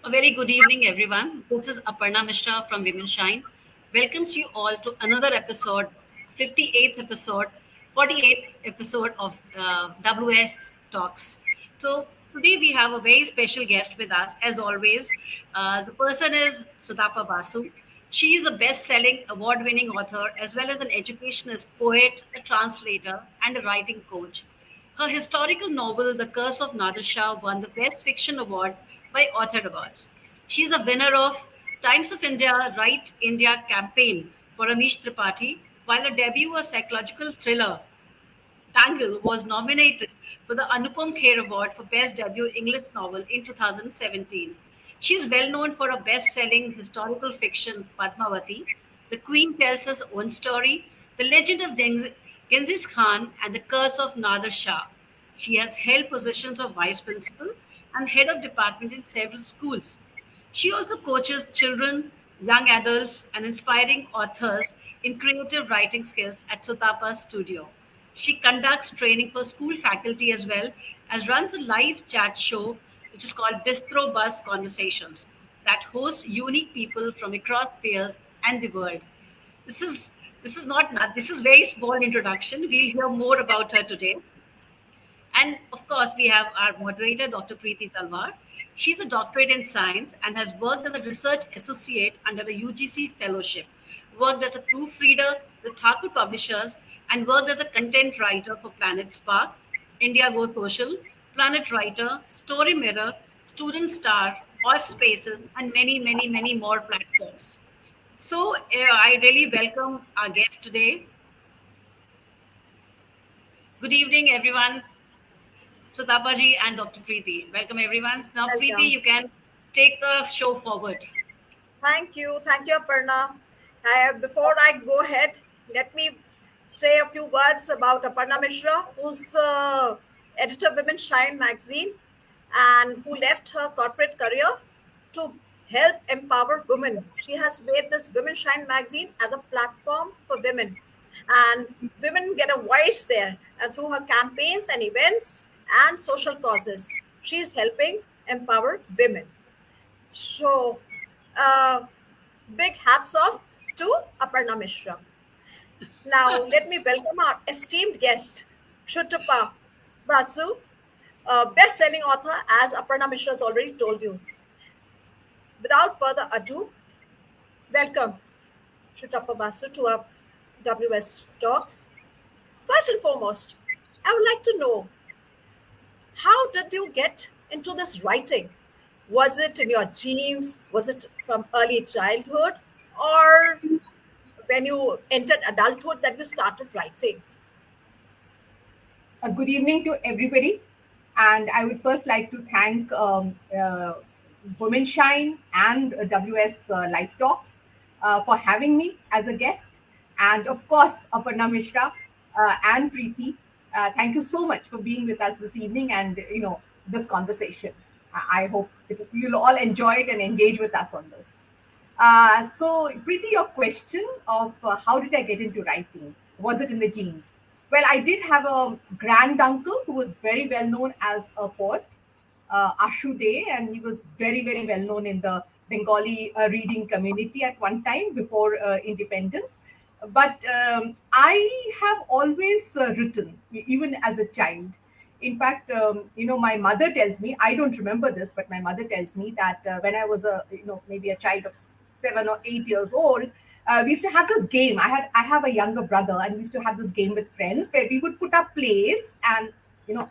A very good evening, everyone. This is Aparna Mishra from Women Shine. Welcomes you all to another episode, 58th episode, 48th episode of WS Talks. So today we have a very special guest with us, as always. The person is Sutapa Basu. She is a best-selling, award-winning author, as well as an educationist, poet, a translator, and a writing coach. Her historical novel, The Curse of Nader Shah, won the Best Fiction Award by Author Awards. She is a winner of Times of India Write India campaign for Amish Tripathi, while her debut, a psychological thriller, Tangle, was nominated for the Anupam Kher Award for Best Debut English Novel in 2017. She is well known for her best selling historical fiction, Padmavati. The Queen tells us her own story, The Legend of Genghis Khan, and The Curse of Nader Shah. She has held positions of vice principal and head of department in several schools. She also coaches children, young adults, and inspiring authors in creative writing skills at Sutapa Studio. She conducts training for school faculty as well as runs a live chat show which is called Bistro Bus Conversations that hosts unique people from across spheres and the world. This is this is very small introduction. We'll hear more about her today. And of course, we have our moderator, Dr. Preeti Talwar. She's a doctorate in science and has worked as a research associate under a UGC fellowship, worked as a proofreader with Thakur Publishers, and worked as a content writer for Planet Spark, India Go Social, Planet Writer, Story Mirror, Student Star, All Spaces, and many, many, many more platforms. So I really welcome our guest today. Good evening, everyone. Sutapaji and Dr. Preeti. Welcome, everyone. Now, Preeti, Welcome. you can take the show forward. Thank you, Aparna. Before I go ahead, let me say a few words about Aparna Mishra, who's editor of Women Shine magazine and who left her corporate career to help empower women. She has made this Women Shine magazine as a platform for women, and women get a voice there. And through her campaigns and events and social causes, she is helping empower women. So, uh, big hats off to Aparna Mishra. Now, let me welcome our esteemed guest, Sutapa Basu, best-selling author, as Aparna Mishra has already told you. Without further ado, welcome, Sutapa Basu, to our WS Talks. First and foremost, I would like to know, how did you get into this writing? Was it in your genes? Was it from early childhood? Or when you entered adulthood that you started writing? Good evening to everybody. And I would first like to thank Women Shine and WS Live Talks for having me as a guest. And of course, Aparna Mishra and Preeti, thank you so much for being with us this evening and, this conversation. I hope you'll all enjoy it and engage with us on this. So, Preeti, your question of how did I get into writing? Was it in the genes? Well, I did have a grand uncle who was very well known as a poet, Ashu Dey, and he was very, very well known in the Bengali reading community at one time before independence. But I have always written, even as a child. In fact, my mother tells me, I don't remember this, but my mother tells me that when I was maybe a child of 7 or 8 years old, we used to have this game. I have a younger brother, and we used to have this game with friends where we would put up plays and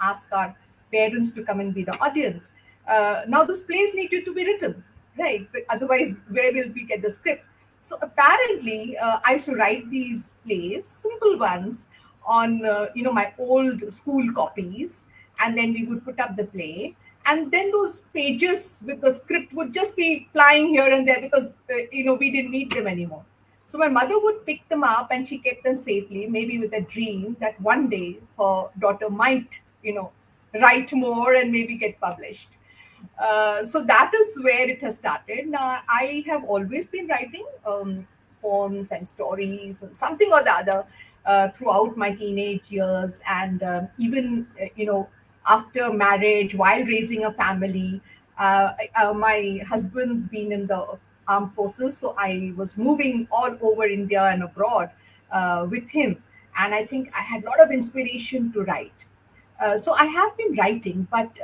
ask our parents to come and be the audience. Now those plays needed to be written, right? But otherwise, where will we get the script? So apparently, I used to write these plays, simple ones, on my old school copies, and then we would put up the play, and then those pages with the script would just be flying here and there because we didn't need them anymore. So my mother would pick them up and she kept them safely, maybe with a dream that one day her daughter might write more and maybe get published. So that is where it has started. Now, I have always been writing poems and stories and something or the other throughout my teenage years, and even after marriage, while raising a family, My husband's been in the armed forces, so I was moving all over India and abroad with him. And I think I had a lot of inspiration to write. So I have been writing, but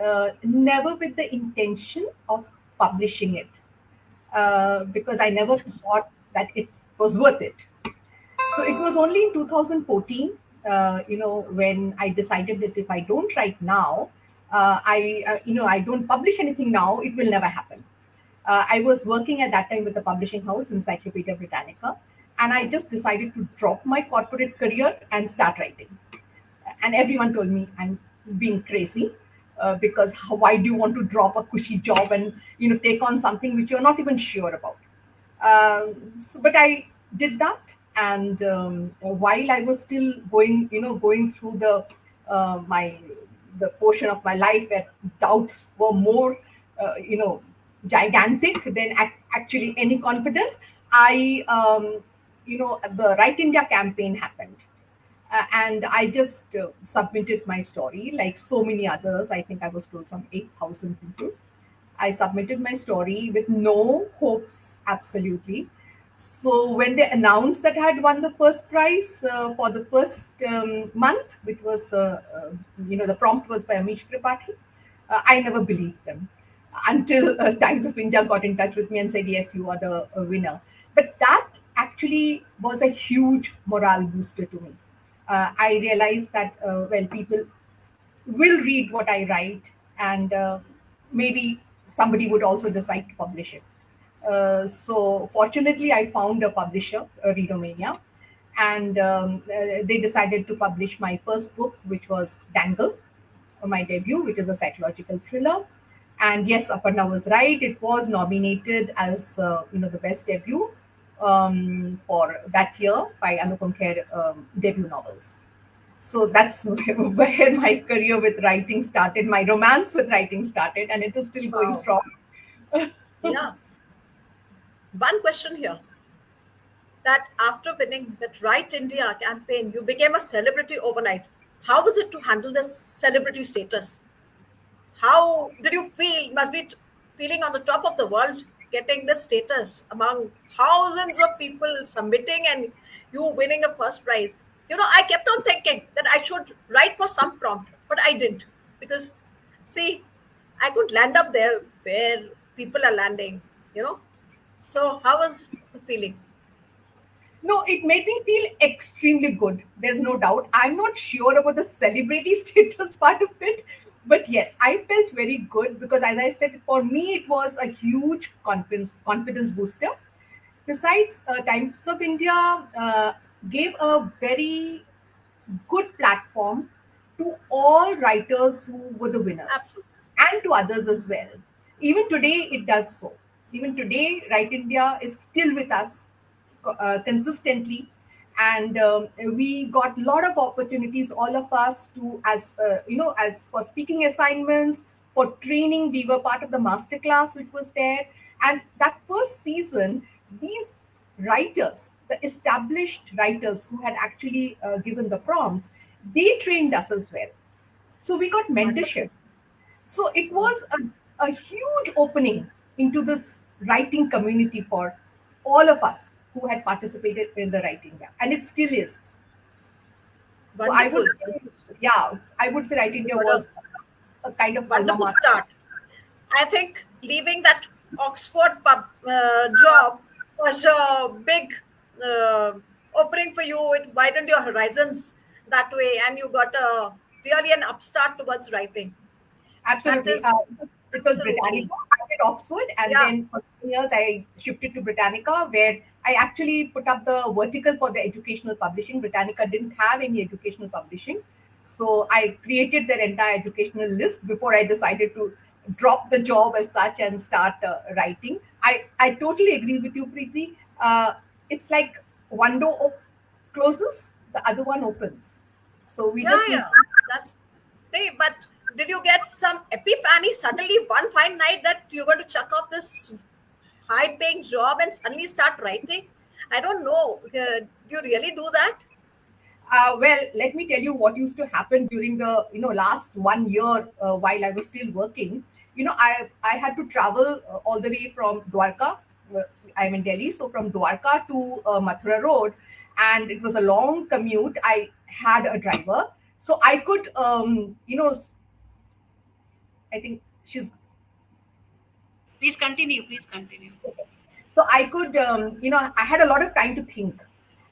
never with the intention of publishing it, because I never thought that it was worth it. So it was only in 2014, when I decided that if I don't write now, I don't publish anything now, it will never happen. I was working at that time with a publishing house, Encyclopedia Britannica, and I just decided to drop my corporate career and start writing. And everyone told me I'm being crazy, because why do you want to drop a cushy job and take on something which you're not even sure about? But I did that, and while I was still going through the portion of my life where doubts were more, gigantic than actually any confidence, the Right India campaign happened, and I just submitted my story like so many others. I think I was told some 8,000 people. I submitted my story with no hopes, absolutely. So when they announced that I had won the first prize for the first month, which was, the prompt was by Amish Tripathi, I never believed them until Times of India got in touch with me and said, yes, you are the winner. But that actually was a huge morale booster to me. I realized that, people will read what I write, and maybe somebody would also decide to publish it. So fortunately, I found a publisher, Readomania, and they decided to publish my first book, which was Dangle, my debut, which is a psychological thriller. And yes, Aparna was right. It was nominated as the best debut for that year by Anupam Kher debut novels. So that's where my career with writing started, my romance with writing started, and it is still going Wow. strong. Yeah. One question here, that after winning that Right India campaign, you became a celebrity overnight. How was it to handle the celebrity status? How did you feel? Must be feeling on the top of the world, getting the status among thousands of people submitting and you winning a first prize. I kept on thinking that I should write for some prompt, but I didn't, because see, I could land up there where people are landing, you know. So how was the feeling? No, it made me feel extremely good. There's no doubt. I'm not sure about the celebrity status part of it, but yes, I felt very good because, as I said, for me, it was a huge confidence booster. Besides, Times of India gave a very good platform to all writers who were the winners Absolutely. and to others as well. Even today, it does so. Even today, Right India is still with us consistently. And we got a lot of opportunities, all of us, to, as for speaking assignments, for training. We were part of the masterclass, which was there. And that first season, these writers, the established writers who had actually given the prompts, they trained us as well. So we got Wonderful. mentorship. So it Wow. was a huge opening into this writing community for all of us who had participated in the writing lab. And it still is. So I would Wonderful. say, yeah, I would say Right You India got a was a kind of alma wonderful mater. start. I think leaving that Oxford job was a big uh, opening for you. It widened your horizons that way, and you got a really an upstart towards writing. That Absolutely. is It was Britannica. absolutely, I did Oxford, and yeah. then for 2 years I shifted to Britannica, where I actually put up the vertical for the educational publishing. Britannica didn't have any educational publishing, so I created their entire educational list before I decided to drop the job as such and start writing. I totally agree with you, Preeti. It's like one door closes, the other one opens. So we Yeah, just need. yeah. That's hey, but did you get some epiphany suddenly one fine night that you're going to chuck off this high paying job and suddenly start writing? I don't know. Do you really do that? Well, let me tell you what used to happen during the last 1 year while I was still working. I had to travel all the way from Dwarka. uh, I'm in Delhi, so from Dwarka to Mathura Road, and it was a long commute. I had a driver, so I could, I think she's Please continue. Please continue. so I could, I had a lot of time to think.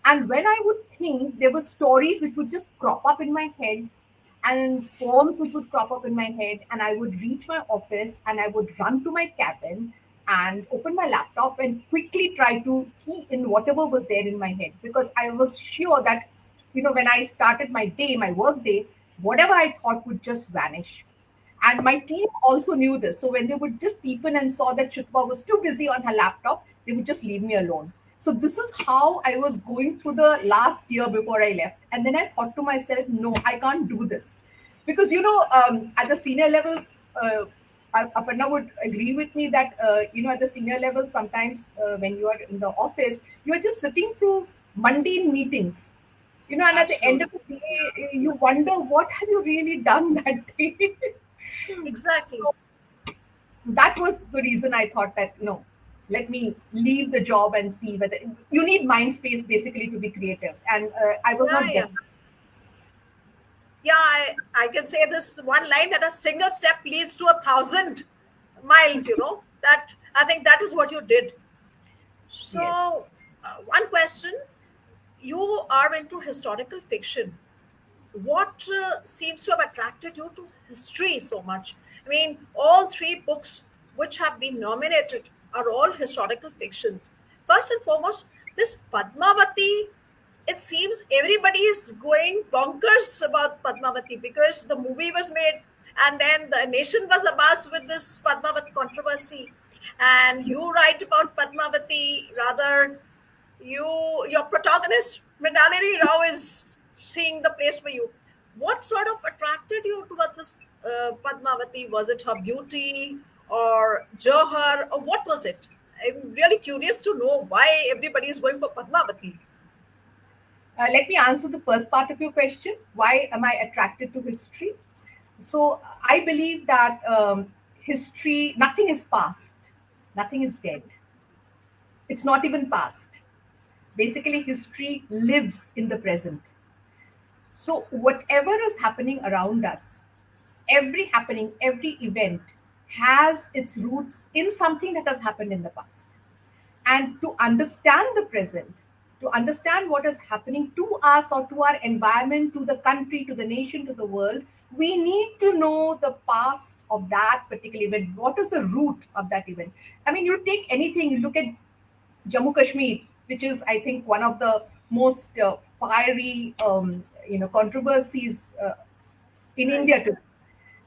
And when I would think, there were stories which would just crop up in my head, and poems which would crop up in my head. And I would reach my office and I would run to my cabin and open my laptop and quickly try to key in whatever was there in my head, because I was sure that, when I started my day, my work day, whatever I thought would just vanish. And my team also knew this. So when they would just peep in and saw that Sutapa was too busy on her laptop, they would just leave me alone. So this is how I was going through the last year before I left. And then I thought to myself, no, I can't do this. Because, at the senior levels, Aparna would agree with me that, at the senior levels, sometimes when you are in the office, you are just sitting through mundane meetings. And at the end of Absolutely. the day, you wonder, what have you really done that day? Exactly. So that was the reason I thought that, no, let me leave the job and see whether you need mind space basically to be creative. And I was Yeah, not yeah. getting. Yeah, I can say this one line, that a single step leads to 1,000 miles, that I think that is what you did. Yes. So, one question, you are into historical fiction. What seems to have attracted you to history so much? I mean, all three books which have been nominated are all historical fictions. First and foremost, this Padmavati, it seems everybody is going bonkers about Padmavati because the movie was made and then the nation was abuzz with this Padmavati controversy. And you write about Padmavati, rather, your protagonist Mrinalini Rao is seeing the place for you. What sort of attracted you towards this Padmavati? Was it her beauty or Johar, or what was it? I'm really curious to know why everybody is going for Padmavati. Let me answer the first part of your question. Why am I attracted to history? So I believe that history, nothing is past, nothing is dead. It's not even past. Basically, history lives in the present. So whatever is happening around us, every happening, every event has its roots in something that has happened in the past. And to understand the present, to understand what is happening to us or to our environment, to the country, to the nation, to the world, we need to know the past of that particular event. What is the root of that event? I mean, you take anything, you look at Jammu Kashmir, which is, I think, one of the most fiery, controversies in Right. India today.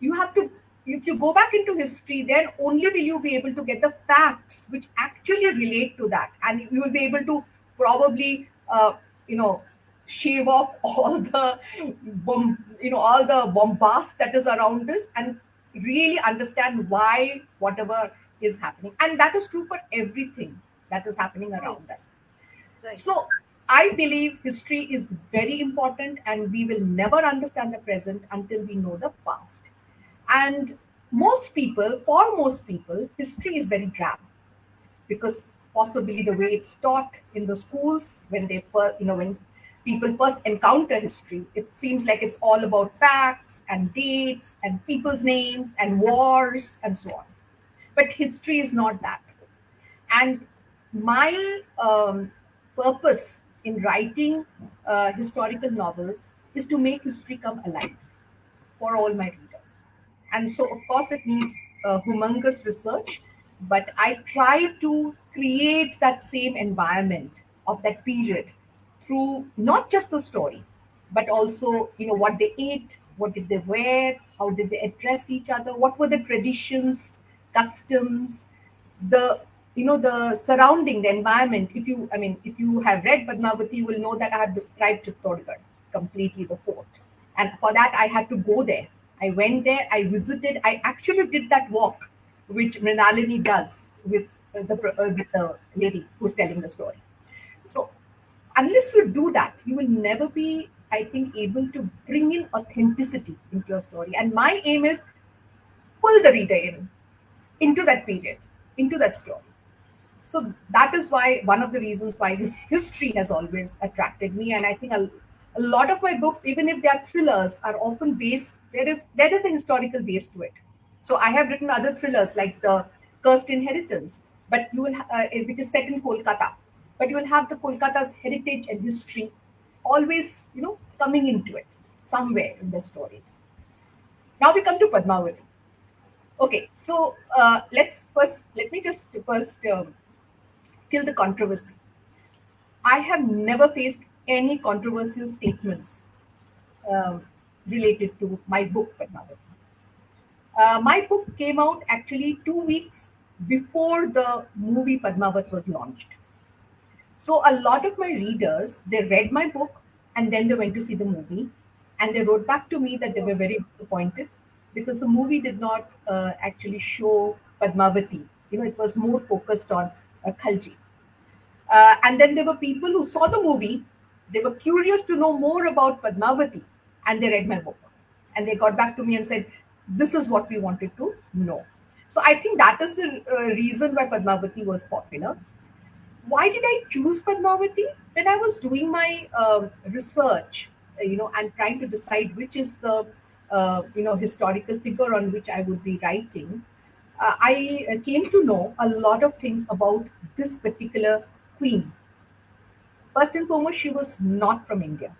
You have to, if you go back into history, then only will you be able to get the facts which actually relate to that, and you will be able to probably, you know, shave off all the all the bombast that is around this, and really understand why whatever is happening, and that is true for everything that is happening Right. around us. Right. So I believe history is very important, and we will never understand the present until we know the past. And for most people, history is very drab, because possibly the way it's taught in the schools, when they first, when people first encounter history, it seems like it's all about facts and dates and people's names and wars and so on. But history is not that. And my purpose in writing historical novels is to make history come alive for all my readers. And so, of course, it needs humongous research, but I try to create that same environment of that period through not just the story, but also, what they ate, what did they wear, how did they address each other, what were the traditions, customs, the the surrounding, the environment. If you have read Padmavati, you will know that I have described Chittorgarh completely, the fort, and for that I had to go there. I went there, I visited, I actually did that walk which Mrinalini does with the lady who's telling the story. So unless you do that, you will never be, I think, able to bring in authenticity into your story. And my aim is pull the reader in. into that period, into that story. So that is why, one of the reasons why this history has always attracted me. And I think a lot of my books, even if they are thrillers, are often based, there is a historical base to it. So I have written other thrillers like the Cursed Inheritance, but you will which is set in Kolkata, but you will have the Kolkata's heritage and history always, coming into it somewhere in the stories. Now we come to Padmavati. Okay, so let me just first kill the controversy. I have never faced any controversial statements um, related to my book, Padmavati. My book came out actually 2 weeks before the movie Padmavat was launched. So a lot of my readers, they read my book and then they went to see the movie, and they wrote back to me that they were very disappointed because the movie did not actually show Padmavati. It was more focused on Khalji. And then there were people who saw the movie, they were curious to know more about Padmavati, and they read my book. And they got back to me and said, this is what we wanted to know. So I think that is the reason why Padmavati was popular. Why did I choose Padmavati? When I was doing my research, and trying to decide which is the historical figure on which I would be writing, I came to know a lot of things about this particular queen. First and foremost, she was not from India.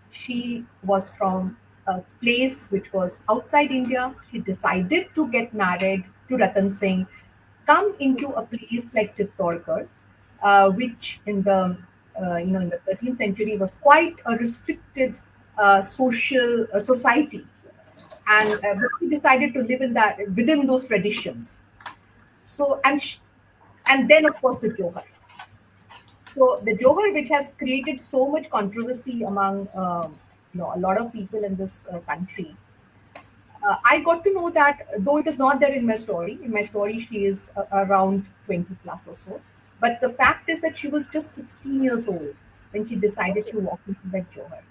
She was from a place which was outside India. She decided to get married to Ratan Singh, come into a place like Chittorgarh, which in the 13th century was quite a restricted social society, and but she decided to live in that within those traditions. So and then of course the Johar. So the Johar, which has created so much controversy among a lot of people in this country, I got to know that though it is not there in my story. In my story, she is around 20 plus or so. But the fact is that she was just 16 years old when she decided to walk into that Johar,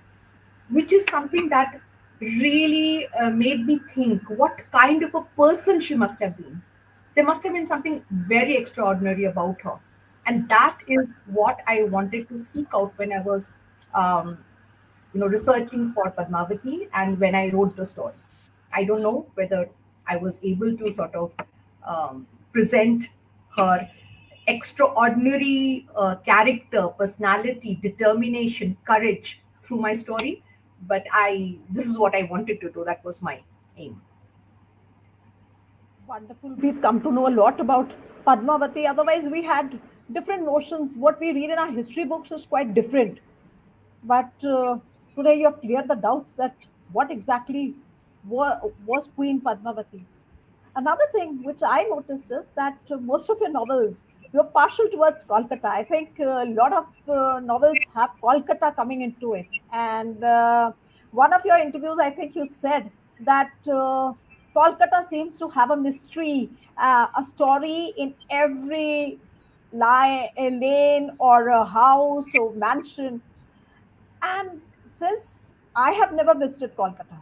which is something that really made me think what kind of a person she must have been. There must have been something very extraordinary about her. And that is what I wanted to seek out when I was, researching for Padmavati and when I wrote the story. I don't know whether I was able to sort of present her extraordinary character, personality, determination, courage through my story. But this is what I wanted to do. That was my aim. Wonderful. We've come to know a lot about Padmavati. Otherwise, we had different notions. What we read in our history books is quite different. But today you have cleared the doubts that what exactly was Queen Padmavati. Another thing which I noticed is that most of your novels, you're partial towards Kolkata. I think a lot of novels have Kolkata coming into it. And one of your interviews, I think you said that Kolkata seems to have a mystery, a story in every a lane or a house or mansion. And since I have never visited Kolkata,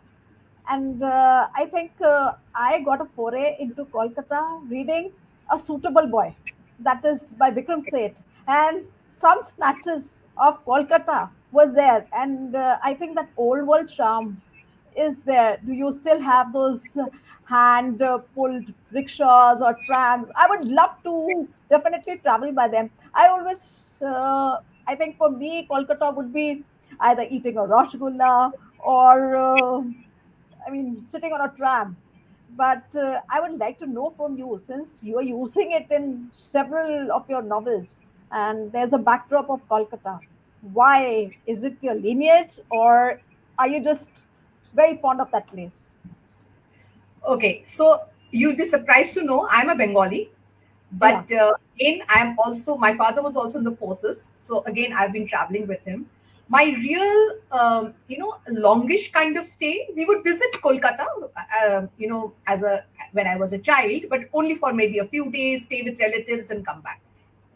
and I think I got a foray into Kolkata reading A Suitable Boy, that is by Vikram Seth, and some snatches of Kolkata was there, and I think that old world charm is there. Do you still have those hand pulled rickshaws or trams? I would love to definitely travel by them. I always, I think for me, Kolkata would be either eating a rasgulla or sitting on a tram. But I would like to know from you, since you are using it in several of your novels, and there's a backdrop of Kolkata. Why is it your lineage, or are you just very fond of that place? Okay, so you'd be surprised to know I'm a Bengali, Yeah. but again, I'm also, my father was also in the forces. So again, I've been traveling with him. My real, longish kind of stay, we would visit Kolkata, when I was a child, but only for maybe a few days, stay with relatives and come back.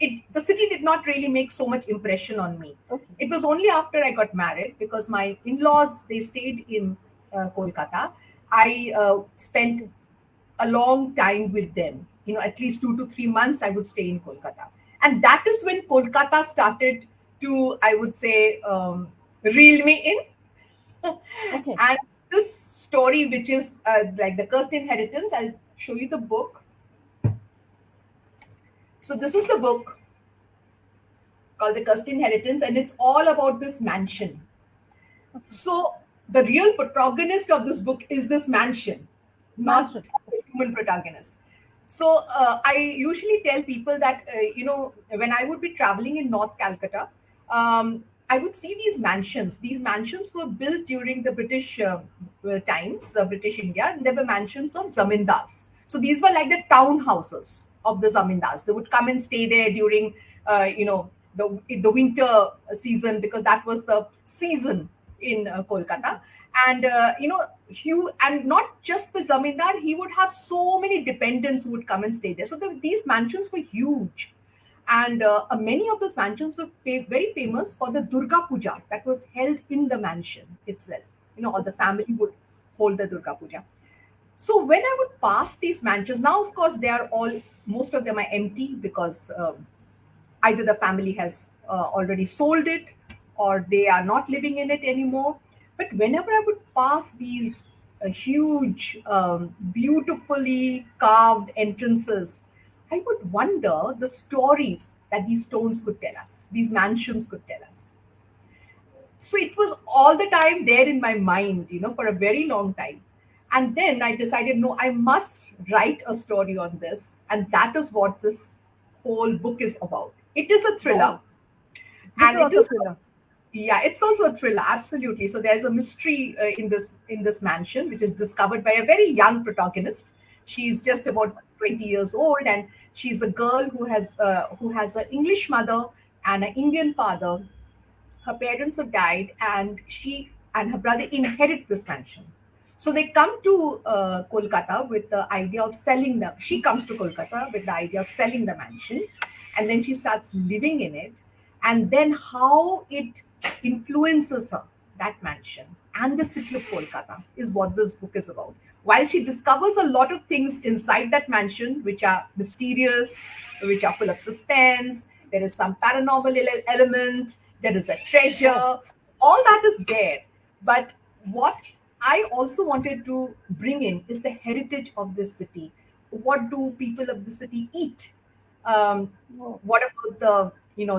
The city did not really make so much impression on me. Okay. It was only after I got married, because my in-laws, they stayed in Kolkata. I spent a long time with them. at least 2 to 3 months, I would stay in Kolkata. And that is when Kolkata started to, I would say, reel me in. Okay. And this story, which is like the Cursed Inheritance, I'll show you the book. So this is the book called The Cursed Inheritance, and it's all about this mansion. So the real protagonist of this book is this mansion, not Mansion. the human protagonist. So I usually tell people that when I would be traveling in North Calcutta, I would see these mansions. These mansions were built during the British times, the British India, and there were mansions of zamindars. So these were like the townhouses of the zamindars. They would come and stay there during, the winter season, because that was the season in Kolkata. And and not just the zamindar, he would have so many dependents who would come and stay there. So these mansions were huge, and many of those mansions were very famous for the Durga Puja that was held in the mansion itself. All the family would hold the Durga Puja. So when I would pass these mansions, now of course they are all, most of them are empty, because either the family has already sold it, or they are not living in it anymore. But whenever I would pass these huge, beautifully carved entrances, I would wonder the stories that these stones could tell us, these mansions could tell us. So it was all the time there in my mind, for a very long time. And then I decided, no, I must write a story on this. And that is what this whole book is about. It is a thriller. Wow. This is And it also is, thriller. yeah, it's also a thriller, absolutely. So there's a mystery in this mansion, which is discovered by a very young protagonist. She's just about 20 years old, and she's a girl who has an English mother and an Indian father. Her parents have died, and she and her brother inherit this mansion. So they come to Kolkata with the idea of selling them. She comes to Kolkata with the idea of selling the mansion, and then she starts living in it. And then how it influences her, that mansion, and the city of Kolkata, is what this book is about. While she discovers a lot of things inside that mansion, which are mysterious, which are full of suspense, there is some paranormal element, there is a Oh, treasure, all that is there. But what I also wanted to bring in is the heritage of this city. What do people of the city eat? Um, oh, what about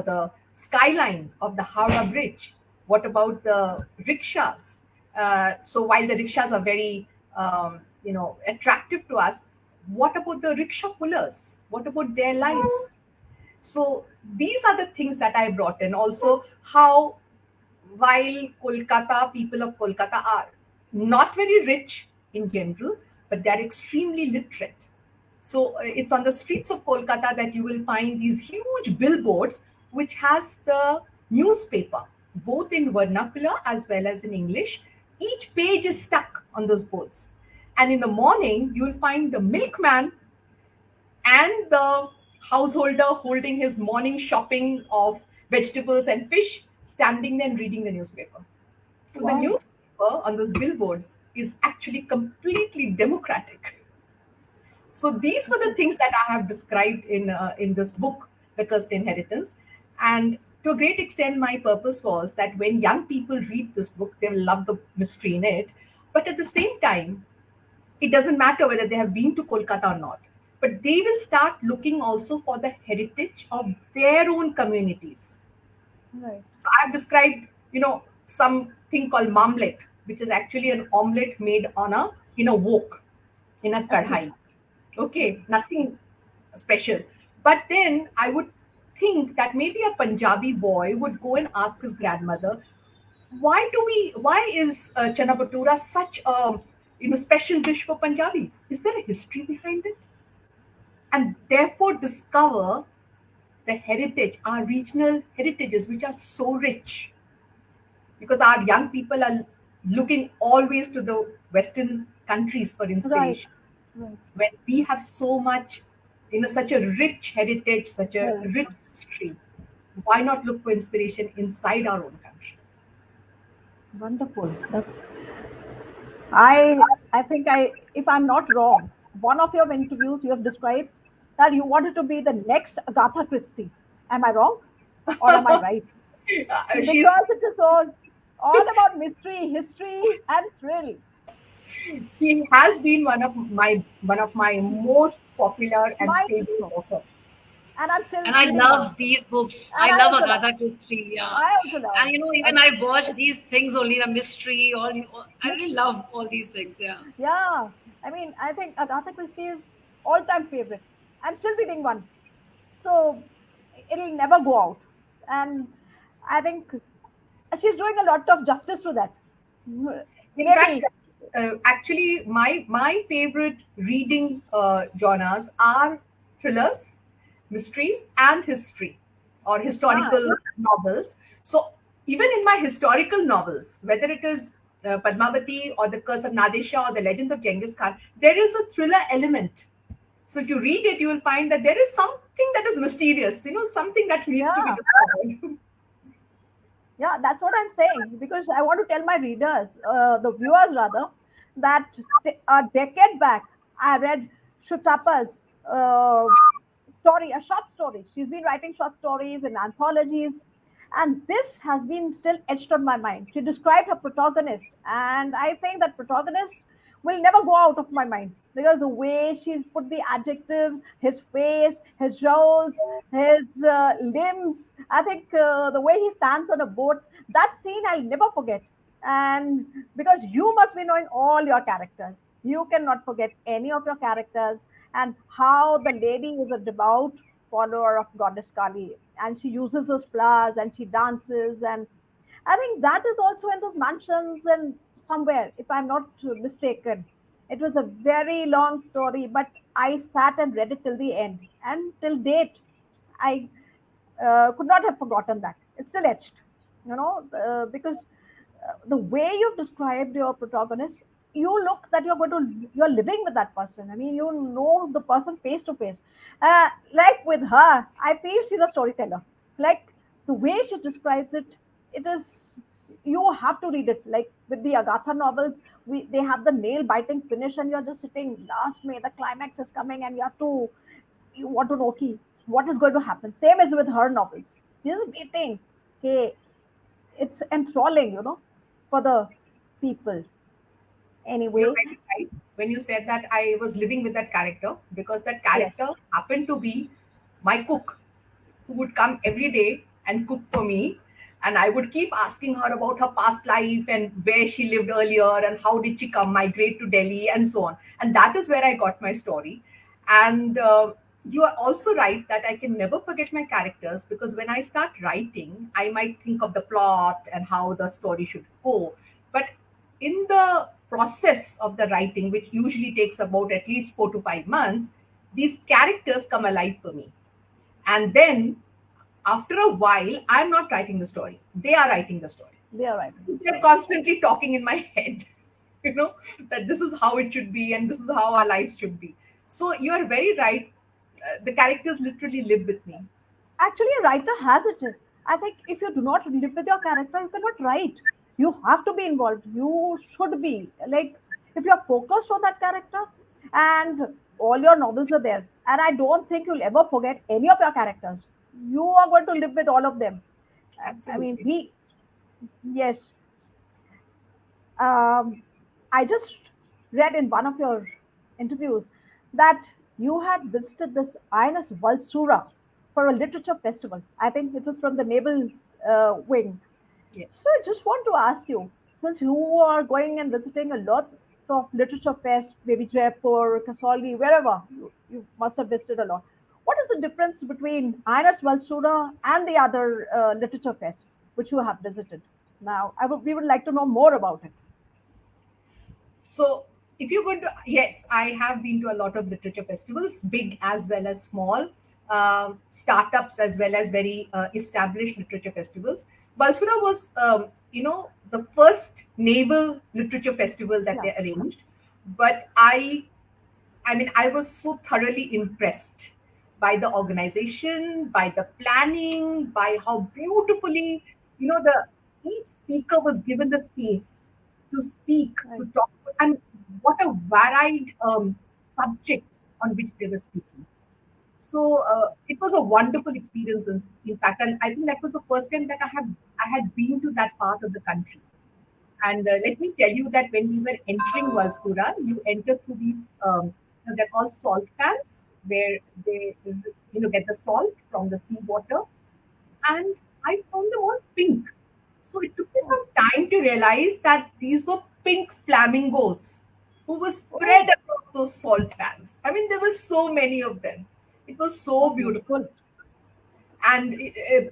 the skyline of the Howrah Bridge? What about the rickshaws? So while the rickshaws are very attractive to us, what about the rickshaw pullers? What about their lives? So these are the things that I brought in. Also, how while people of Kolkata are not very rich in general, but they're extremely literate. So it's on the streets of Kolkata that you will find these huge billboards, which has the newspaper, both in vernacular as well as in English. Each page is stuck on those boards. And in the morning, you will find the milkman and the householder holding his morning shopping of vegetables and fish, standing there and reading the newspaper. So the wow. newspaper on those billboards is actually completely democratic. So these were the Okay. things that I have described in this book, The Cursed Inheritance. And to a great extent, my purpose was that when young people read this book, they will love the mystery in it. But at the same time, it doesn't matter whether they have been to Kolkata or not, but they will start looking also for the heritage of their own communities. Right. So I've described, something called mamlet, which is actually an omelette made on a in a wok, in a Okay. kadhai. Okay, nothing special. But then I would think that maybe a Punjabi boy would go and ask his grandmother, why is chana bhatura such a special dish for Punjabis? Is there a history behind it? And therefore discover the heritage, our regional heritages, which are so rich, because our young people are looking always to the Western countries for Right. inspiration. Right. When we have so much, such a rich heritage, such a Right. rich history, why not look for inspiration inside our own country? Wonderful. I think if I'm not wrong, one of your interviews you have described that you wanted to be the next Agatha Christie. Am I wrong or am I right? She's Because it is all about mystery, history, and thrill. she has been one of my most popular and Mine favorite also, authors. and I'm still And I reading her, love these books. and I I love also love. Agatha Christie. Yeah, I also love. and even And I watch these things only the mystery. I yes, really love all these things. Yeah. yeah. I mean, I think Agatha Christie is all-time favorite. I'm still reading one, so it'll never go out. And I think she's doing a lot of justice to that. In fact, Maybe, actually, my favorite reading genres are thrillers, mysteries, and history or yeah, historical novels. So even in my historical novels, whether it is Padmavati or the Curse of Nader Shah or the Legend of Genghis Khan, there is a thriller element. So if you read it, you will find that there is something that is mysterious, something that needs to be yeah. discovered. Yeah, that's what I'm saying because I want to tell my readers, the viewers rather, that a decade back I read Shutapa's story, a short story. She's been writing short stories and anthologies, and this has been still etched on my mind. She described her protagonist, and I think that protagonist will never go out of my mind because the way she's put the adjectives, his face, his jowls, his limbs. I think the way he stands on a boat, that scene I'll never forget. And because you must be knowing all your characters, you cannot forget any of your characters, and how the lady is a devout follower of Goddess Kali, and she uses those flowers and she dances, and I think that is also in those mansions and somewhere, if I'm not mistaken. It was a very long story, but I sat and read it till the end. And till date, I could not have forgotten that. It's still etched, because the way you've described your protagonist, you look that you're living with that person. I mean, you know the person face to face. Like with her, I feel she's a storyteller. Like the way she describes it, it is you have to read it. Like with the Agatha novels, they have the nail biting finish, and you're just sitting. Last May, the climax is coming, and you want to know key what is going to happen. Same as with her novels. Just waiting. Okay, it's enthralling, for the people. You're Anyway, very right when you said that I was living with that character because that yes, character happened to be my cook who would come every day and cook for me. And I would keep asking her about her past life and where she lived earlier and how did she come migrate to Delhi and so on. And that is where I got my story. And you are also right that I can never forget my characters because when I start writing, I might think of the plot and how the story should go. But in the process of the writing, which usually takes about at least 4 to 5 months, these characters come alive for me. And then after a while, I'm not writing the story. They are writing the story. they are writing the They're story. constantly talking in my head, you know, that this is how it should be and this is how our lives should be. So you are very right. The characters literally live with me. Actually, a writer has it. I think if you do not live with your character, you cannot write. You have to be involved. You should be. Like, if you're focused on that character and all your novels are there, and I don't think you'll ever forget any of your characters. You are going to live with all of them. I mean, Absolutely. yes, I just read in one of your interviews that you had visited this INS Valsura for a literature festival. I think it was from the naval wing. Yes. So I just want to ask you, since you are going and visiting a lot of literature fest, maybe Jaipur, Kasoli, wherever you must have visited a lot. What is the difference between INS Valsura and the other literature fests which you have visited? Now, we would like to know more about it. So, if you're going to, yes, I have been to a lot of literature festivals, big as well as small, startups as well as very established literature festivals. Balsura was, the first naval literature festival that Yeah. they arranged. But I was so thoroughly impressed by the organization, by the planning, by how beautifully, the each speaker was given the space to speak, Right. to talk, and what a varied subjects on which they were speaking. So it was a wonderful experience, in fact, and I think that was the first time that I had been to that part of the country. And let me tell you that when we were entering Valsura, you enter through these, they're called salt pans, where they, get the salt from the seawater. And I found them all pink. So it took me Oh, some time to realize that these were pink flamingos who were oh, spread across those salt pans. I mean, there were so many of them. It was how so beautiful. beautiful. And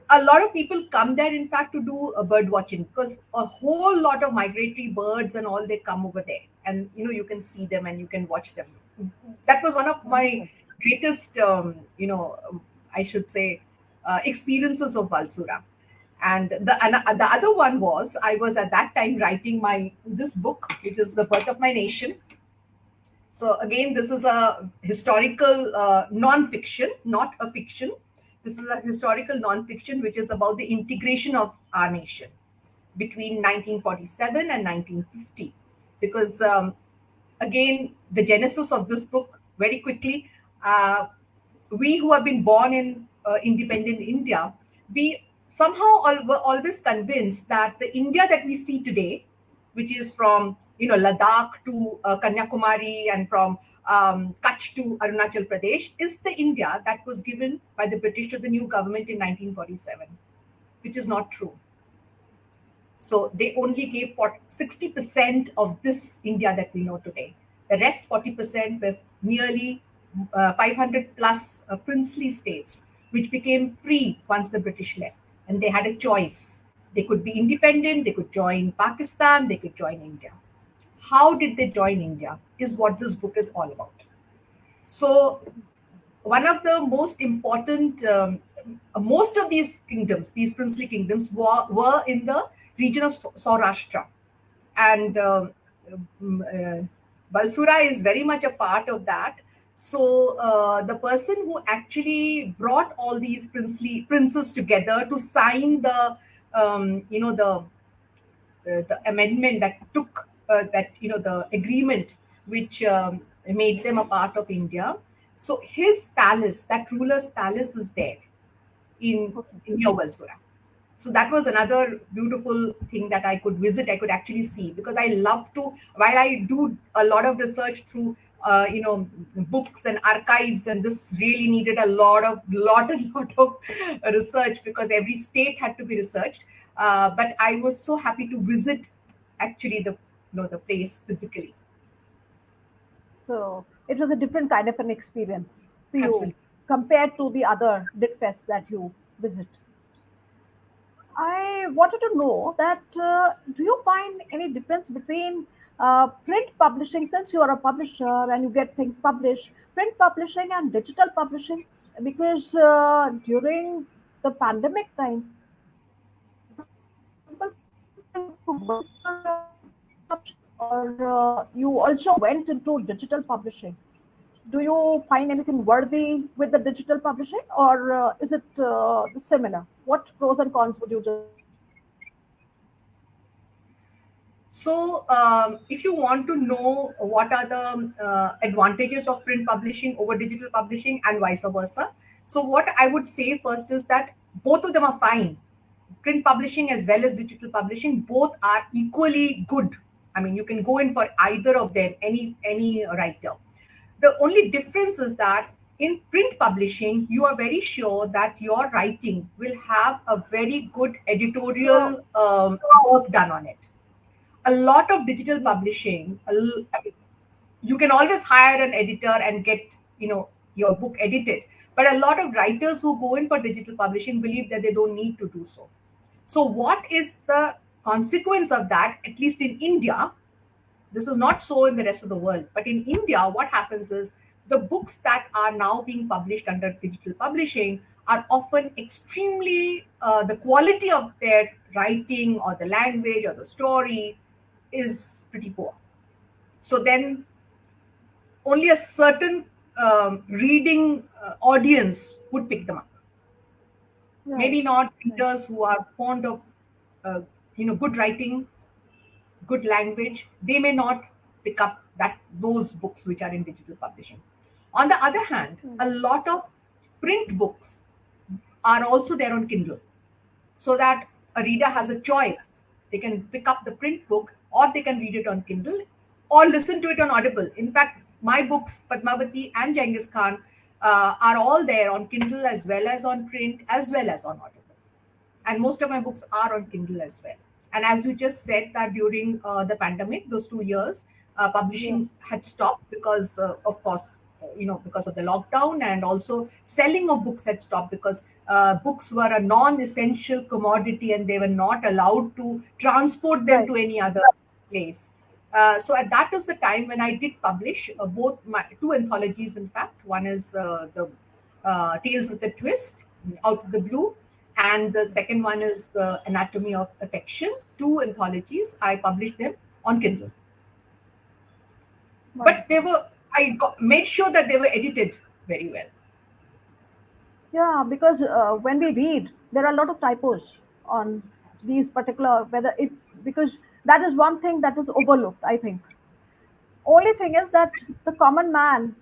a lot of people come there, in fact, to do bird watching, because a whole lot of migratory birds and all, they come over there, and you can see them and you can watch them. That was one of my Wonderful. greatest I should say experiences of Valsura. And the other one was, I was at that time writing my this book, which is The Birth of My Nation. So again, this is a historical non-fiction, not a fiction. This is a historical non-fiction which is about the integration of our nation between 1947 and 1950. Because again, the genesis of this book, very quickly, we who have been born in independent India, we somehow were always convinced that the India that we see today, which is from Ladakh to Kanyakumari, and from Kutch to Arunachal Pradesh, is the India that was given by the British to the new government in 1947, which is not true. So they only gave 60% of this India that we know today. The rest 40% were nearly 500 plus princely states, which became free once the British left. And they had a choice. They could be independent, they could join Pakistan, they could join India. How did they join India is what this book is all about. So one of the most important, most of these kingdoms, these princely kingdoms, were in the region of Saurashtra. And Balsura is very much a part of that. So the person who actually brought all these princes together to sign the amendment that took the agreement which made them a part of India. So his palace, that ruler's palace, is there in Okay. near Valsura. So that was another beautiful thing that I could visit. I could actually see, because I love to, while I do a lot of research through books and archives, and this really needed a lot of research, because every state had to be researched. But I was so happy to visit actually the place physically. So it was a different kind of an experience for you Absolutely. compared to the other lit fests that you visit. I wanted to know that do you find any difference between print publishing, since you are a publisher and you get things published, print publishing and digital publishing? Because during the pandemic time, was it possible for you to work or you also went into digital publishing? Do you find anything worthy with the digital publishing, or is it similar? What pros and cons would you just say? So, if you want to know what are the advantages of print publishing over digital publishing and vice versa, so what I would say first is that both of them are fine. Print publishing as well as digital publishing, both are equally good. I mean, you can go in for either of them, any writer. The only difference is that in print publishing, you are very sure that your writing will have a very good So, editorial work done on it. A lot of digital yes, publishing, I mean, you can always hire an editor and get your book edited, but a lot of writers who go in for digital publishing believe that they don't need to do so. So what is the consequence of that? At least in India, this is not so in the rest of the world, but in India, what happens is the books that are now being published under digital publishing are often extremely, the quality of their writing or the language or the story is pretty poor. So then only a certain reading audience would pick them up. right, Maybe not right. readers who are fond of uh, good writing, good language. They may not pick up those books which are in digital publishing. On the other hand, Right. a lot of print books are also there on Kindle, so that a reader has a choice. They can pick up the print book, or they can read it on Kindle, or listen to it on Audible. In fact, my books, Padmavati and Genghis Khan, are all there on Kindle as well as on print as well as on Audible. And most of my books are on Kindle as well. And as you just said, that during the pandemic, those 2 years, publishing Yeah. had stopped because, of course, because of the lockdown, and also selling of books had stopped because books were a non-essential commodity and they were not allowed to transport them to Right. any other place. So that was the time when I did publish both my two anthologies. In fact, one is the Tales with a Twist, Out of the Blue, and the second one is the Anatomy of Affection. Two anthologies. I published them on Kindle, but they Wonderful. were made sure that they were edited very well. Yeah, because when we read, there are a lot of typos on these particular whether it because that is one thing that is overlooked. I think only thing is that the common man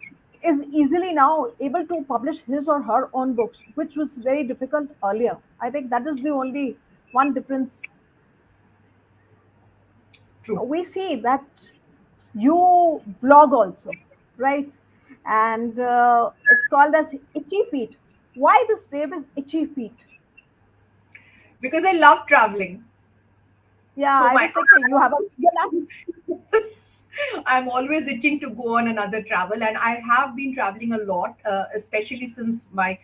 is easily now able to publish his or her own books, which was very difficult earlier. I think that is the only one difference. True. We see that you blog also, right? And it's called as Itchy Feet. Why this name is Itchy Feet? Because I love traveling. Yeah, So I my was thinking you have a I'm always itching to go on another travel, and I have been traveling a lot, especially since I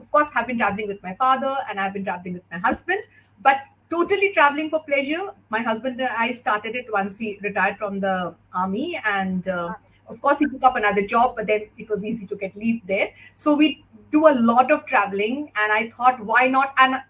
of course have been traveling with my father, and I've been traveling with my husband, but totally traveling for pleasure. My husband and I started it once he retired from the army, and of course he took up another job, but then it was easy to get leave there. So we do a lot of traveling, and I thought, why not? And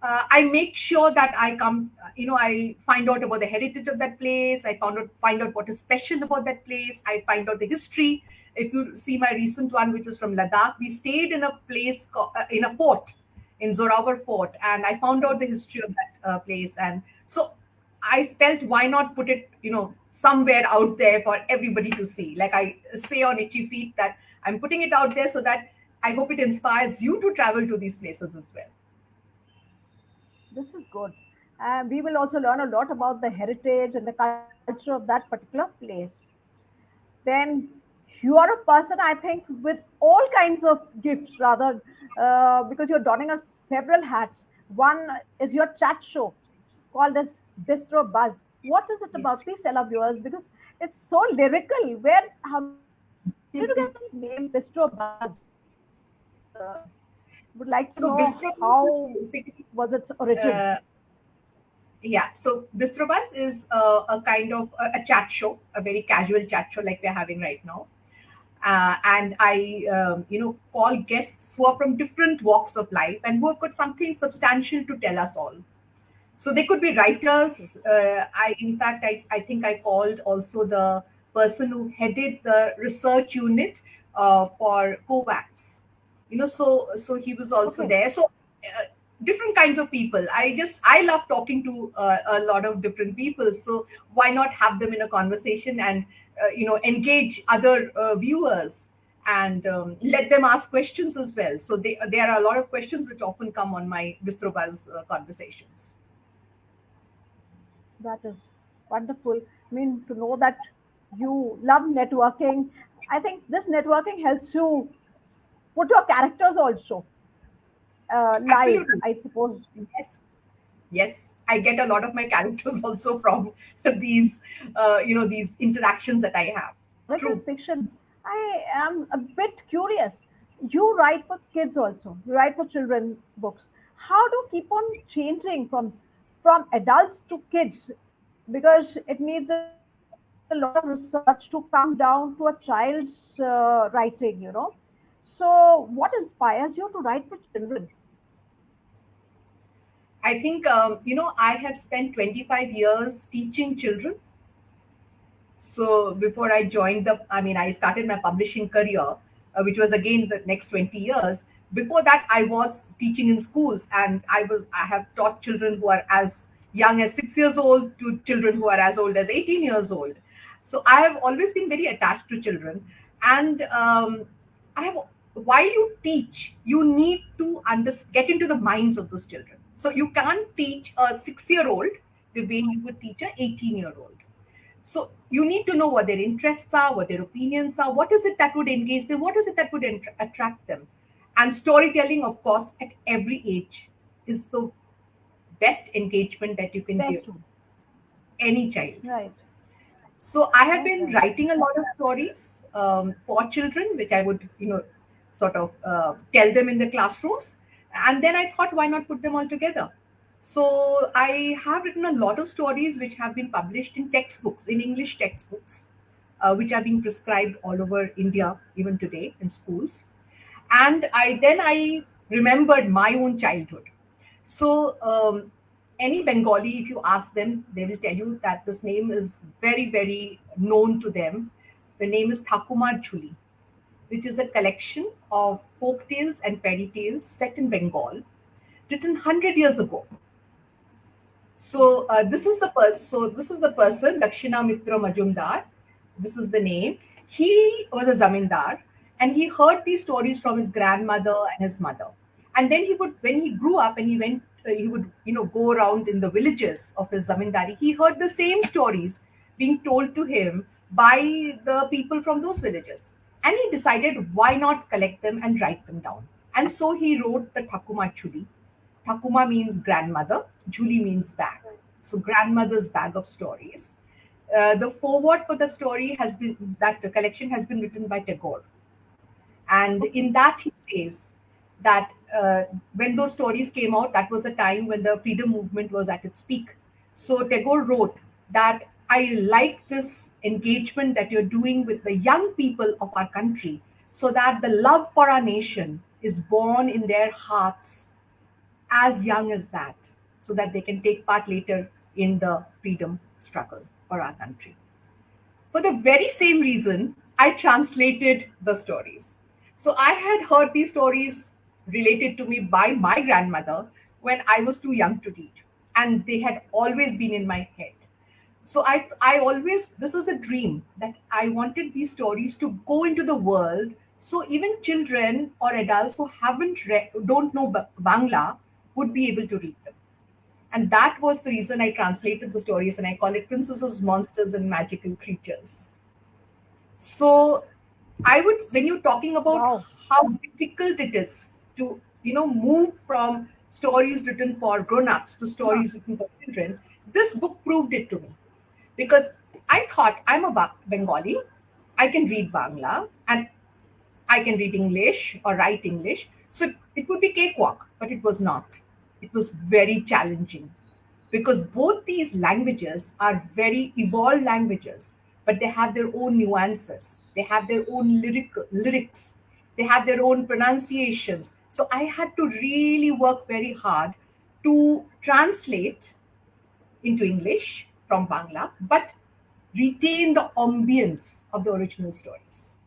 I make sure that I come, I find out about the heritage of that place. I find out what is special about that place. I find out the history. If you see my recent one, which is from Ladakh, we stayed in a place, in a fort, in Zorawar Fort, and I found out the history of that place. And so I felt, why not put it, somewhere out there for everybody to see? Like I say on Itchy Feet, that I'm putting it out there so that I hope it inspires you to travel to these places as well. this is good. And we will also learn a lot about the heritage and the culture of that particular place. Then you are a person, I think, with all kinds of gifts, rather, because you're donning a several hats. One is your chat show called as Bistro Buzz. What is it Yes. about? Please tell our viewers because it's so lyrical. How did you get this name, Bistro Buzz? Would like to So know Bistro is how basically, was its origin. uh, yeah. So Bistro is a kind of a chat show, a very casual chat show like we're having right now. And I, call guests who are from different walks of life and who have got something substantial to tell us all. So they could be writers. In fact, I think I called also the person who headed the research unit for COVAX. So he was also Okay. there. So different kinds of people. I love talking to a lot of different people. So why not have them in a conversation and engage other viewers, and let them ask questions as well. So there are a lot of questions which often come on my Bistro Buzz conversations. That is wonderful. I mean, to know that you love networking. I think this networking helps you put your characters also live, Absolutely. I suppose. Yes. Yes. I get a lot of my characters also from these, these interactions that I have. Historical True. fiction. I am a bit curious. You write for kids also. You write for children books. How do you keep on changing from adults to kids? Because it needs a lot of research to come down to a child's writing. So, what inspires you to write for children? I think, I have spent 25 years teaching children. So before I joined I started my publishing career, which was again the next 20 years. Before that, I was teaching in schools, and I have taught children who are as young as 6 years old to children who are as old as 18 years old. So I have always been very attached to children, and I have while you teach, you need to get into the minds of those children. So you can't teach a 6-year-old the way you would teach a 18-year-old. So you need to know what their interests are, what their opinions are, what is it that would engage them, what is it that would attract them. And storytelling, of course, at every age is the best engagement that you can give Best one. any child. Right. So I have Right. been Right. writing a lot of stories for children, which I would, sort of tell them in the classrooms. And then I thought, why not put them all together? So I have written a lot of stories which have been published in textbooks, in English textbooks, which are being prescribed all over India, even today in schools. And I remembered my own childhood. So any Bengali, if you ask them, they will tell you that this name is very, very known to them. The name is Thakumar Jhuli, which is a collection of folk tales and fairy tales set in Bengal, written 100 years ago. So this is the person, Dakshina Mitra Majumdar. This is the name. He was a zamindar, and he heard these stories from his grandmother and his mother. And then he would, when he grew up and he would, go around in the villages of his zamindari. He heard the same stories being told to him by the people from those villages, and he decided why not collect them and write them down. And so he wrote the Thakuma Chuli. Takuma means grandmother, Julie means bag. So grandmother's bag of stories. The foreword for the story has been that the collection has been written by Tagore, and Okay. in that he says that when those stories came out, that was a time when the freedom movement was at its peak. So Tagore wrote that I like this engagement that you're doing with the young people of our country, so that the love for our nation is born in their hearts as young as that, so that they can take part later in the freedom struggle for our country. For the very same reason, I translated the stories. So I had heard these stories related to me by my grandmother when I was too young to read, and they had always been in my head. So I always, this was a dream that I wanted these stories to go into the world, so even children or adults who don't know Bangla would be able to read them. And that was the reason I translated the stories, and I call it Princesses, Monsters, and Magical Creatures. So I would, when you're talking about Wow. how difficult it is to, move from stories written for grown-ups to Huh. stories written for children, this book proved it to me, because I thought I'm a Bengali, I can read Bangla, and I can read English or write English. So it would be cakewalk, but it was not. It was very challenging, because both these languages are very evolved languages, but they have their own nuances. They have their own lyrics. They have their own pronunciations. So I had to really work very hard to translate into English from Bangla, but retain the ambience of the original stories.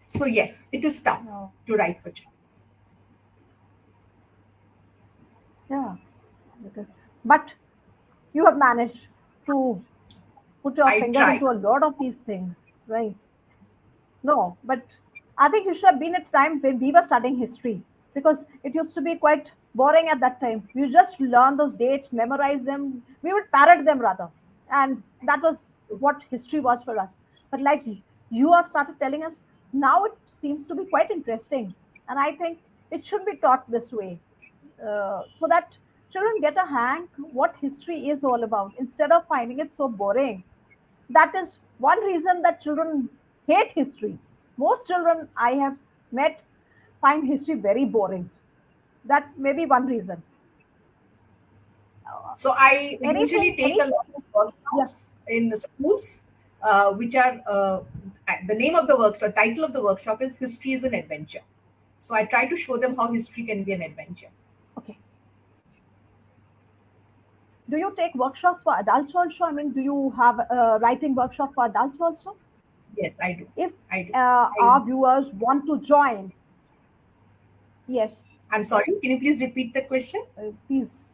So yes, it is tough Wow. to write for children. Yeah. Because, but you have managed to put your I finger try. into a lot of these things, right? No, but I think you should have been at a time when we were studying history, because it used to be quite boring at that time. You just learn those dates, memorize them. We would parrot them rather, and that was what history was for us. But like you have started telling us now, it seems to be quite interesting, and I think it should be taught this way, so that children get a hang what history is all about instead of finding it so boring. That is one reason that children hate history. Most children I have met find history very boring. That may be one reason. Uh, So I anything, usually take a anything? lot of Yeah. workshops in the schools, which are the name of the workshop, title of the workshop is History is an Adventure. So I try to show them how history can be an adventure. Okay. Do you take workshops for adults also? I mean, do you have a writing workshop for adults also? Yes, I do. If I do. I, our viewers want to join, yes, I'm sorry. Can you please repeat the question? please.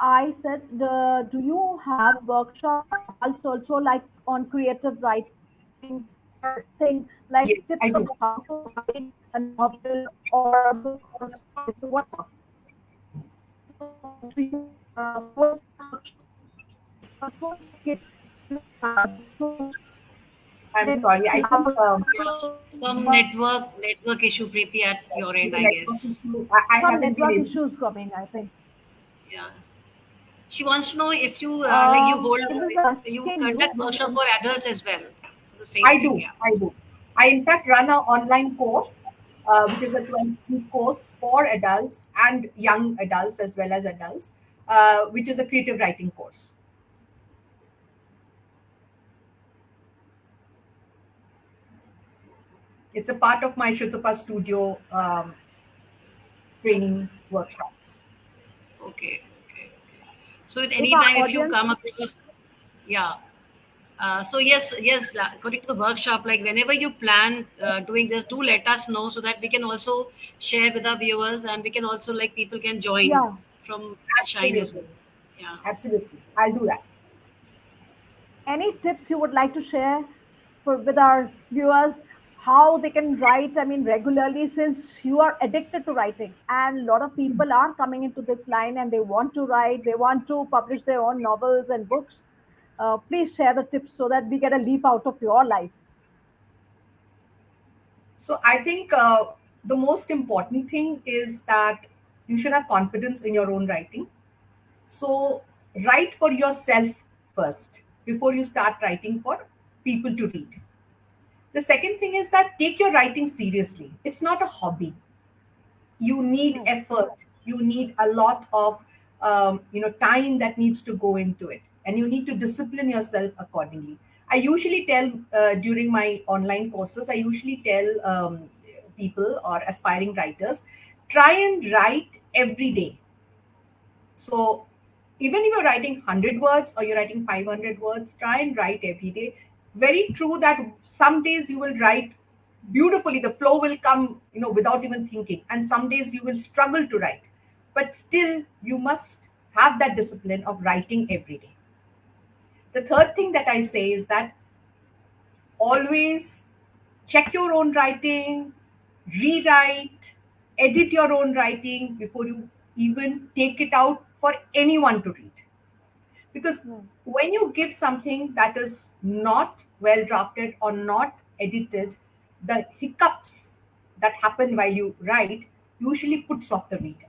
I said, do you have workshop for adults also, like on creative writing? anything like Yes, I tips do. on how to write a novel or a book or a story. So what's up? So do you post that workshop? But for the kids, do you have a book to I'm they sorry. I think love Some network issue, Preeti, at your the end, I network guess. issue, I some haven't been network able. issues coming, I think. Yeah. She wants to know if you like I was you asking you, conduct workshop for adults as well. The same I thing, do. yeah. I do. I, in fact, run an online course, which is a 20 course for adults and young adults as well as adults, which is a creative writing course. It's a part of my Sutapa Studio training workshops. Okay, okay, okay. So at if any our time, if you audience, come across, yeah. So yes, yes. According to the workshop, like whenever you plan doing this, do let us know so that we can also share with our viewers, and we can also like people can join yeah, from Shine as Absolutely. well. Yeah. Absolutely. I'll do that. any tips you would like to share for with our viewers how they can write, I mean, regularly, since you are addicted to writing and a lot of people are coming into this line and they want to write, they want to publish their own novels and books. Please share the tips so that we get a leap out of your life. So I think the most important thing is that you should have confidence in your own writing. So write for yourself first before you start writing for people to read. The second thing is that take your writing seriously. It's not a hobby. You need Right. effort. You need a lot of time that needs to go into it, and you need to discipline yourself accordingly. I usually tell during my online courses, I usually tell people or aspiring writers, try and write every day. So even if you're writing 100 words or you're writing 500 words, try and write every day. Very true that some days you will write beautifully, the flow will come, without even thinking. And some days you will struggle to write. But still, you must have that discipline of writing every day. The third thing that I say is that always check your own writing, rewrite, edit your own writing before you even take it out for anyone to read. Because Right. when you give something that is not well drafted or not edited, the hiccups that happen while you write usually puts off the reader.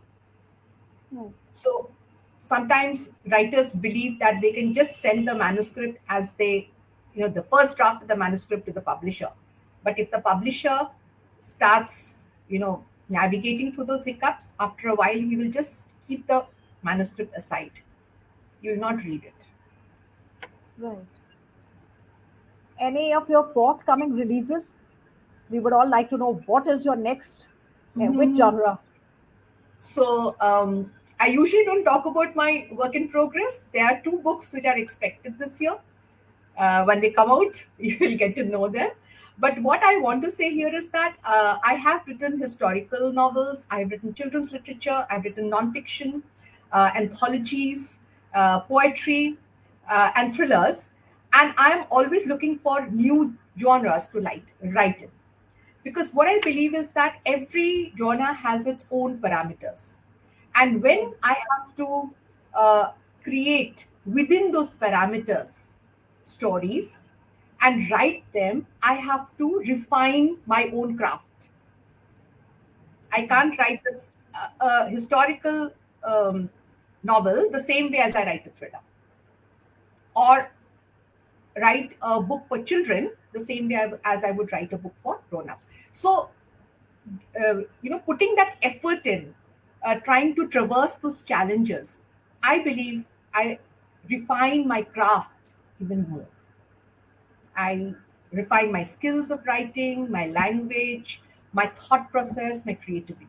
Right. So sometimes writers believe that they can just send the manuscript as the first draft of the manuscript to the publisher. But if the publisher starts, navigating through those hiccups, after a while, he will just keep the manuscript aside. You will not read it. Right. Any of your forthcoming releases? We would all like to know what is your next, which Mhm. genre? So I usually don't talk about my work in progress. There are two books which are expected this year. When they come out, you will get to know them. But what I want to say here is that I have written historical novels, I've written children's literature, I've written nonfiction, anthologies, poetry, and thrillers. And I'm always looking for new genres to write in. Because what I believe is that every genre has its own parameters. And when Right. I have to uh, create within those parameters stories and write them, I have to refine my own craft. I Right. can't write this historical novel the same way as I write a thriller, or write a book for children the same way as I would write a book for grown-ups. So putting that effort in, trying to traverse those challenges, I believe I refine my craft even more. I refine my skills of writing, my language, my thought process, my creativity.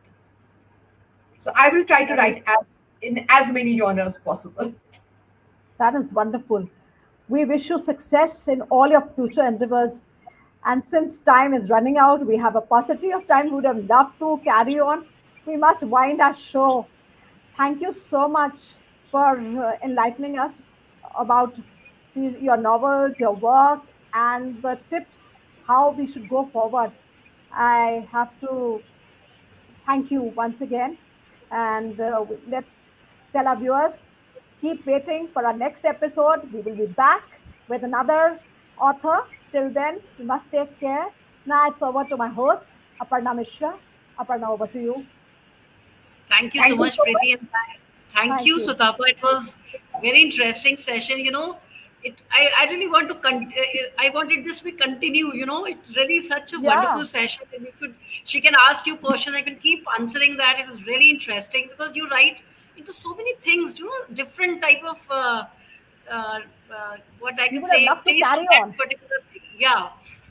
So I will try to That is write as in as many genres possible. that is wonderful. We wish you success in all your future endeavors. And since time is running out, we have a paucity of time. We would have loved to carry on. We must wind our show. Thank you so much for enlightening us about your novels, your work, and the tips. how we should go forward. I have to thank you once again. And let's tell our viewers, keep waiting for our next episode. We will be back with another author. Till then, you must take care. Now it's over to my host, Aparna Mishra. Aparna, over to you. Thank you so Thank you much, so much. Preeti, and thank Thank you, you. Sutapa. It was very interesting session. I really want to I wanted this to continue. It really is such a Yeah, wonderful session, and she can ask you questions. I can keep answering that. It was really interesting because you write into so many things. Different type of uh, what I we can would have say loved to taste to carry that on. particular thing. Yeah,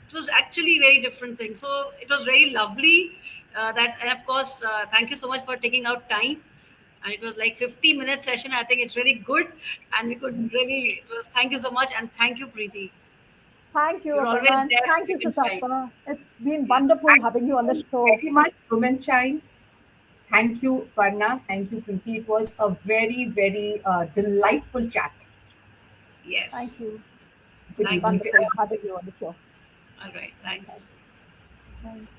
it was actually very different thing. So it was very lovely. And of course, thank you so much for taking out time. And it was like 50-minute session. I think it's really good, and we could really. It was thank you so much, and thank you, Preeti. Thank you, You're always Aparna. there Thank to you, keep in time. Sutapa. It's been Yeah. wonderful Thank having you on the you show. very much, Womenshine. Thank you, Parna. Thank you, Preeti. It was a very, very delightful chat. Yes. Thank you. It's Good been Thank you. evening to wonderful everyone. having you on the show. All right. Thanks. Thanks. Thanks.